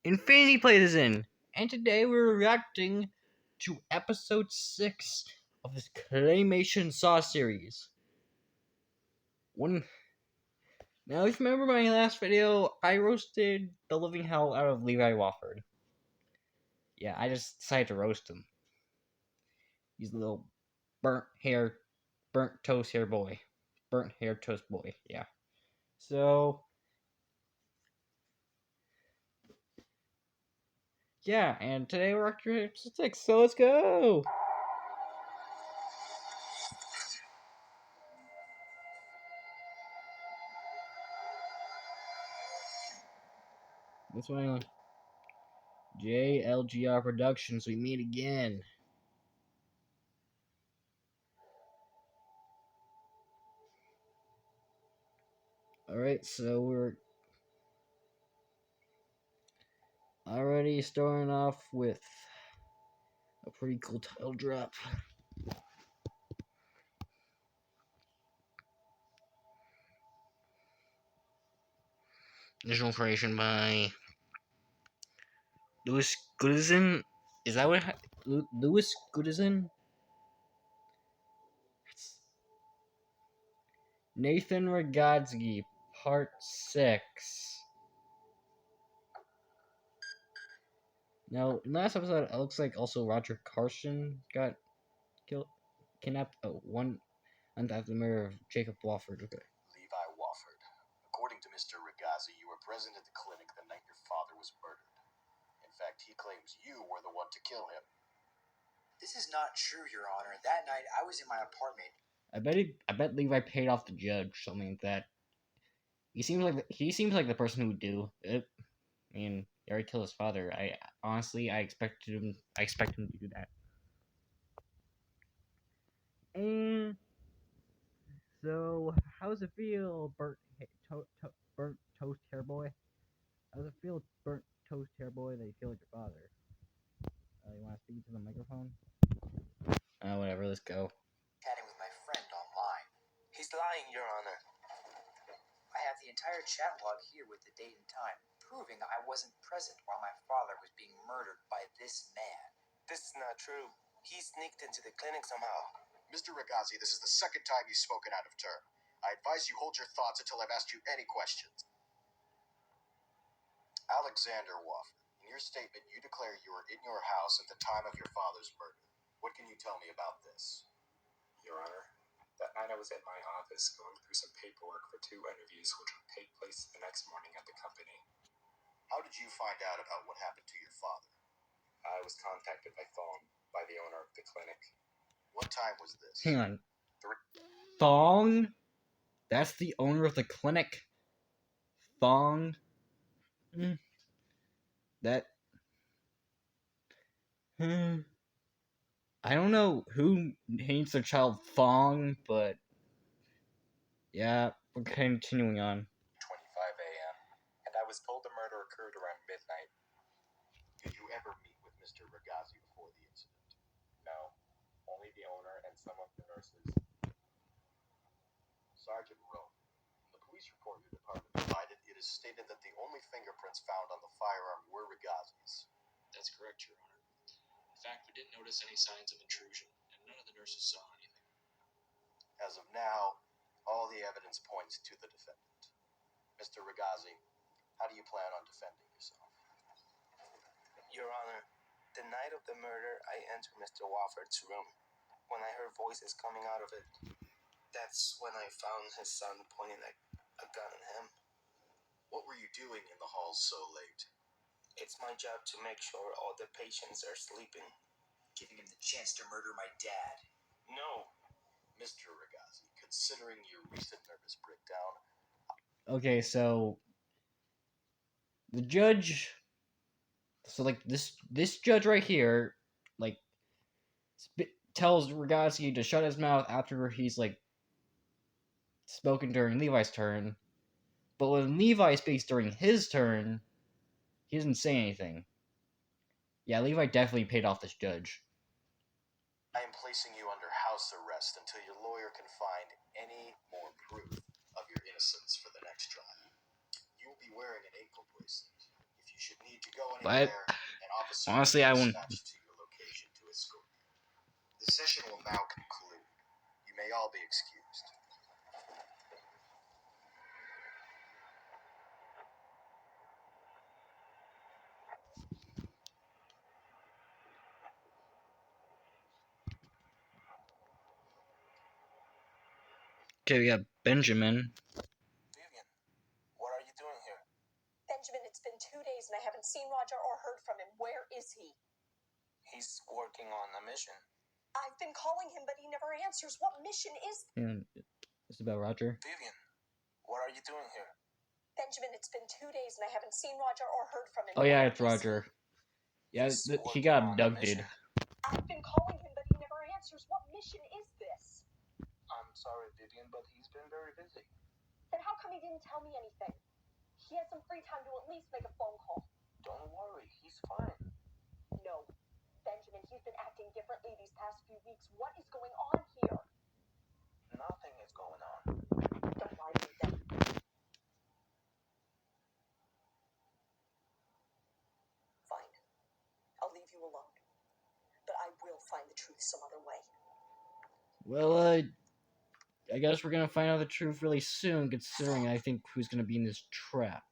Infinity plays in, and today we're reacting to episode 6 of this claymation Saw series. Now, if you remember my last video, I roasted the living hell out of Levi Wofford. Yeah, I just decided to roast him. He's a little burnt toast hair boy. Burnt hair toast boy, yeah. So, yeah, and today we're reacting to episode 6, so let's go! This one, JLGR Productions, we meet again. Alright, so we're already starting off with a pretty cool title drop. Additional information by Louis Goodison. Is that what Louis Goodison? Nathan Ragadsky, Part 6. Now, in last episode, it looks like also Roger Carson got kidnapped. Oh, one after the murder of Jacob Wofford. Okay. Levi Wofford. According to Mr. Ragazzi, you were present at the clinic the night your father was murdered. In fact, he claims you were the one to kill him. This is not true, Your Honor. That night, I was in my apartment. I bet Levi paid off the judge, something like that. He seems like the person who would do it. I mean, he already killed his father. I expect him to do that. And so, how does it feel, burnt toast hair boy? How does it feel, burnt toast hair boy, that you feel like your father? You want to speak to the microphone? Whatever. Let's go. Chatting with my friend online. He's lying, Your Honor. I have the entire chat log here with the date and time, proving I wasn't present while my father was being murdered by this man. This is not true. He sneaked into the clinic somehow. Mr. Ragazzi, this is the second time you've spoken out of turn. I advise you hold your thoughts until I've asked you any questions. Alexander Wofford, in your statement, you declare you were in your house at the time of your father's murder. What can you tell me about this? Your Honor, that night I was at my office going through some paperwork for 2 interviews which would take place the next morning at the company. How did you find out about what happened to your father? I was contacted by phone by the owner of the clinic. What time was this? Hang on. Thong? That's the owner of the clinic? Thong? That... I don't know who names their child Thong, but... yeah, we're continuing on. 25 a.m. and I was told the murder occurred around midnight. Did you ever meet with Mr. Ragazzi before the incident? No, only the owner and some of the nurses. Sergeant Rowe, in the police report your department provided, it is stated that the only fingerprints found on the firearm were Ragazzi's. That's correct, Your Honor. In fact, we didn't notice any signs of intrusion, and none of the nurses saw anything. As of now, all the evidence points to the defendant. Mr. Ragazzi, how do you plan on defending yourself? Your Honor, the night of the murder, I entered Mr. Wofford's room. When I heard voices coming out of it, that's when I found his son pointing a gun at him. What were you doing in the halls so late? It's my job to make sure all the patients are sleeping. Giving him the chance to murder my dad. No. Mr. Ragazzi, considering your recent nervous breakdown... Okay, so... the judge... so, like, this judge right here, like, tells Ragazzi to shut his mouth after he's, like, spoken during Levi's turn. But when Levi speaks during his turn, he doesn't say anything. Yeah, Levi definitely paid off this judge. I am placing you under house arrest until your lawyer can find any more proof of your innocence for the next trial. You will be wearing an ankle bracelet. If you should need to go But anywhere, and officers honestly, I will wouldn't. dispatch to your location to escort you. The session will now conclude. You may all be excused. Okay, we got Benjamin. Vivian, what are you doing here? Benjamin, it's been 2 days and I haven't seen Roger or heard from him. Where is he? He's working on a mission. I've been calling him, but he never answers. What mission is And it's about Roger. Vivian, what are you doing here? Benjamin, it's been 2 days and I haven't seen Roger or heard from him. Oh yeah, Where it's is Roger. Yeah, He's he working got on a abducted. mission. I've been calling him, but he never answers. What mission is this? I'm sorry, Vivian, but he's been very busy. Then how come he didn't tell me anything? He has some free time to at least make a phone call. Don't worry, he's fine. No. Benjamin, he's been acting differently these past few weeks. What is going on here? Nothing is going on. Don't lie to me then. Fine. I'll leave you alone. But I will find the truth some other way. Well, I guess we're gonna find out the truth really soon, considering I think who's gonna be in this trap.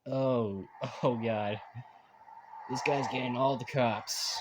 Oh god. This guy's getting all the cops.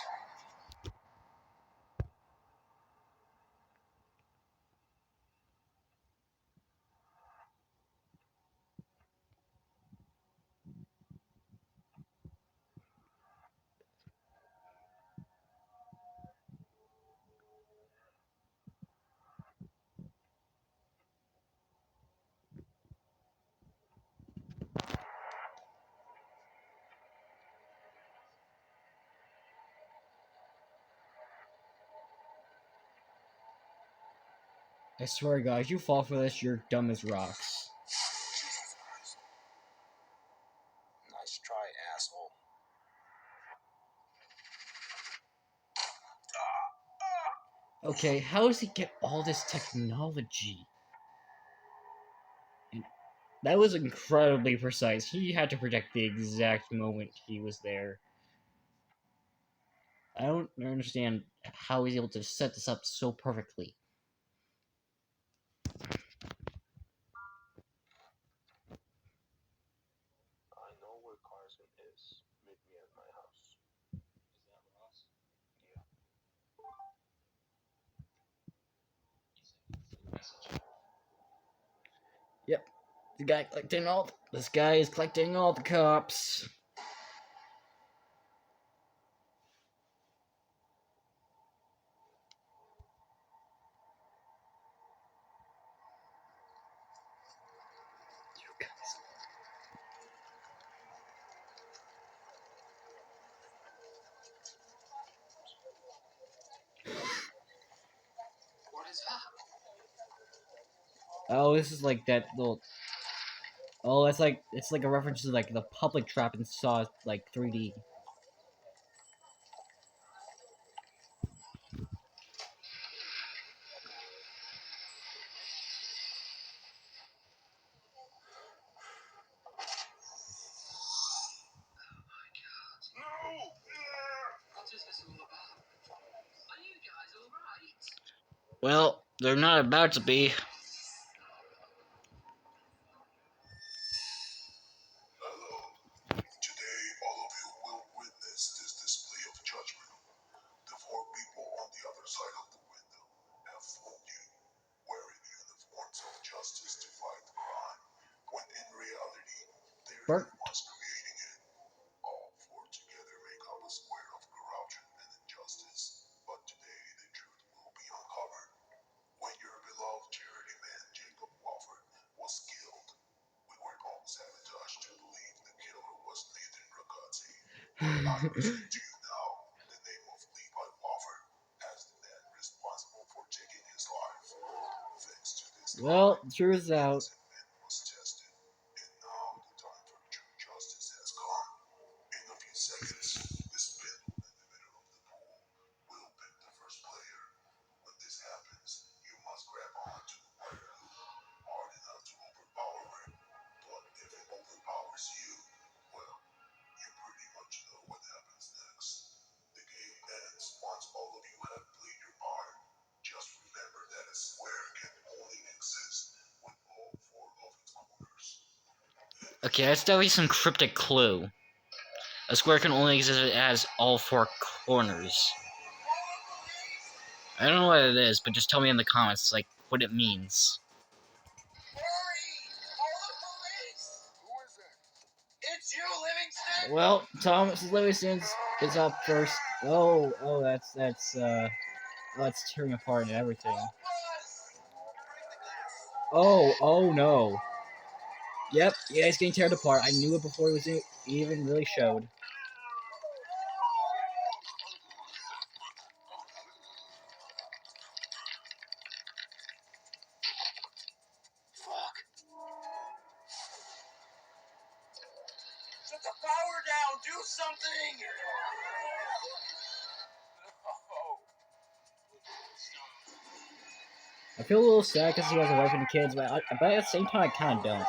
I swear to God, if you fall for this, you're dumb as rocks. Nice try, asshole. Okay, how does he get all this technology? And that was incredibly precise. He had to predict the exact moment he was there. I don't understand how he's able to set this up so perfectly. I know where Carson is. Meet me at my house. Is that Ross? Yeah. Message. Yep, this guy is collecting all the cops. What is that? Oh, this is like that little. Oh, it's like a reference to like the public trap in Saw like 3D. What is this all about? Are you guys alright? Well, they're not about to be. Hello. Today, all of you will witness this display of judgment. The four people on the other side of the window have fooled you, wearing uniforms of justice to fight crime, when in reality, they're Bert. the ones creating it. All four together make up a square of corruption and injustice. But today, the truth will be uncovered. When your beloved charity man Jacob Wofford was killed, we were all sabotaged to believe the killer was Nathan Ragazzi. I present to you now the name of Levi Wofford as the man responsible for taking his life. Thanks to this Well, crime, truth's an out. innocent man was tested, and now the time for true justice has come. In a few seconds, the spindle in the middle of the pool will pick the first player. Okay, that's definitely some cryptic clue. A square can only exist if it has all four corners. I don't know what it is, but just tell me in the comments, like, what it means. It's you, Livingston! Well, Thomas Livingston is up first. Oh, that's tearing apart and everything. Oh no. Yep, yeah, it's getting teared apart. I knew it before it was even really showed. Fuck. Shut the power down! Do something! I feel a little sad because he has a wife and kids, but at the same time, I kind of don't.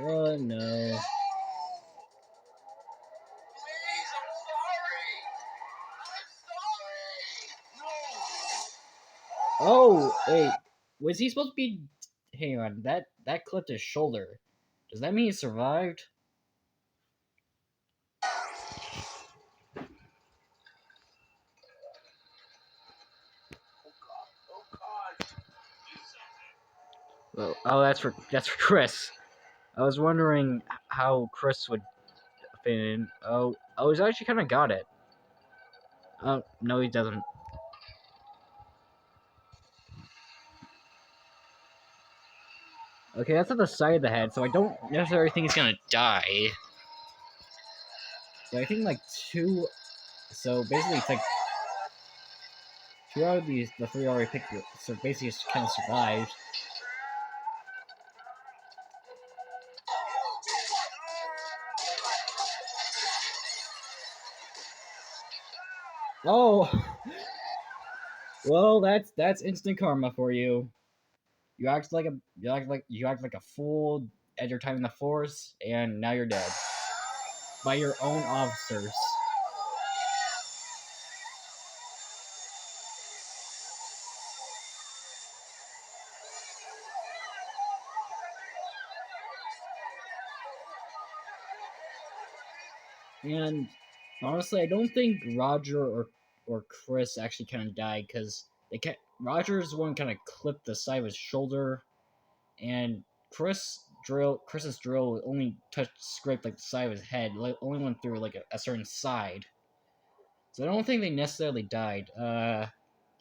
Oh no. Please, I'm sorry! I'm sorry! No! Oh, wait. Was he supposed to be... Hang on, that clipped his shoulder. Does that mean he survived? Oh god! Well, oh, that's for Chris. I was wondering how Chris would fit in. Oh, he's actually kind of got it. Oh, no, he doesn't. Okay, that's at the side of the head, so I don't necessarily think he's gonna die. So I think like two. So basically, it's like two out of the three already picked. So basically, it's kind of survived. Oh, well, that's instant karma for you. You act like a fool at your time in the force, and now you're dead by your own officers. And honestly, I don't think Roger or Chris actually kind of died because Roger's one kind of clipped the side of his shoulder, and Chris's drill only scraped like the side of his head, like only went through like a certain side. So I don't think they necessarily died.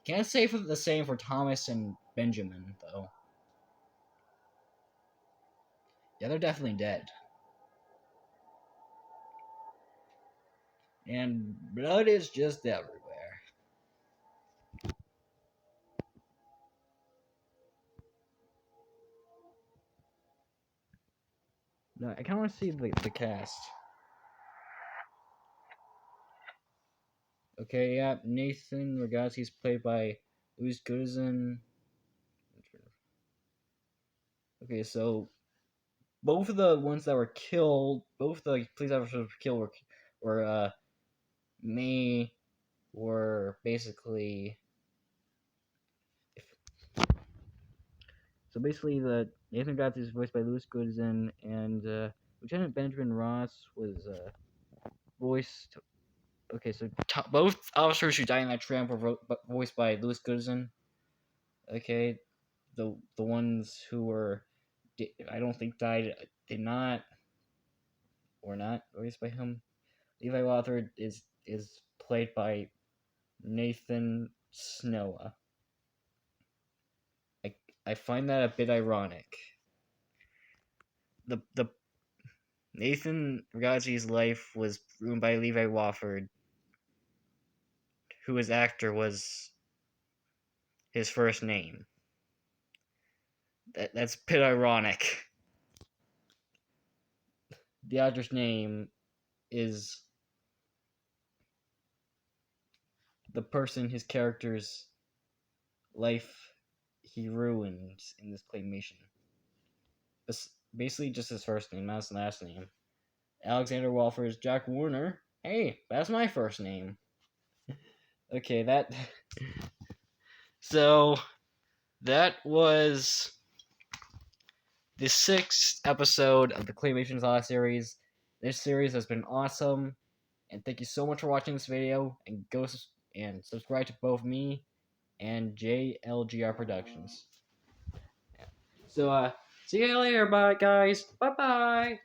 Can't say for the same for Thomas and Benjamin though. Yeah, they're definitely dead. And blood is just everywhere. No, I kind of want to see the cast. Okay, yeah, Nathan Ragazzi's played by Louis Goodison. Okay, so both of the ones that were killed, both the police officers were killed May were basically. So basically, the Nathan Ragazzi is voiced by Louis Goodison, and Lieutenant Benjamin Ross was voiced. Okay, so both officers who died in that tramp were voiced by Louis Goodison. Okay, the ones who were I don't think died did not or not voiced by him. Levi Wofford is played by Nathan Snowa. I I find that a bit ironic. The Nathan Ragazzi's life was ruined by Levi Wofford, who his actor was his first name. That's a bit ironic. The actor's name is the person his character's life he ruined in this claymation. Basically, just his first name, not his last name. Alexander Walford's Jack Warner. Hey, that's my first name. Okay, that. So, that was the 6th episode of the Claymation Saga series. This series has been awesome, and thank you so much for watching this video. And go and subscribe to both me and JLGR Productions. So, see you later, bye guys. Bye bye.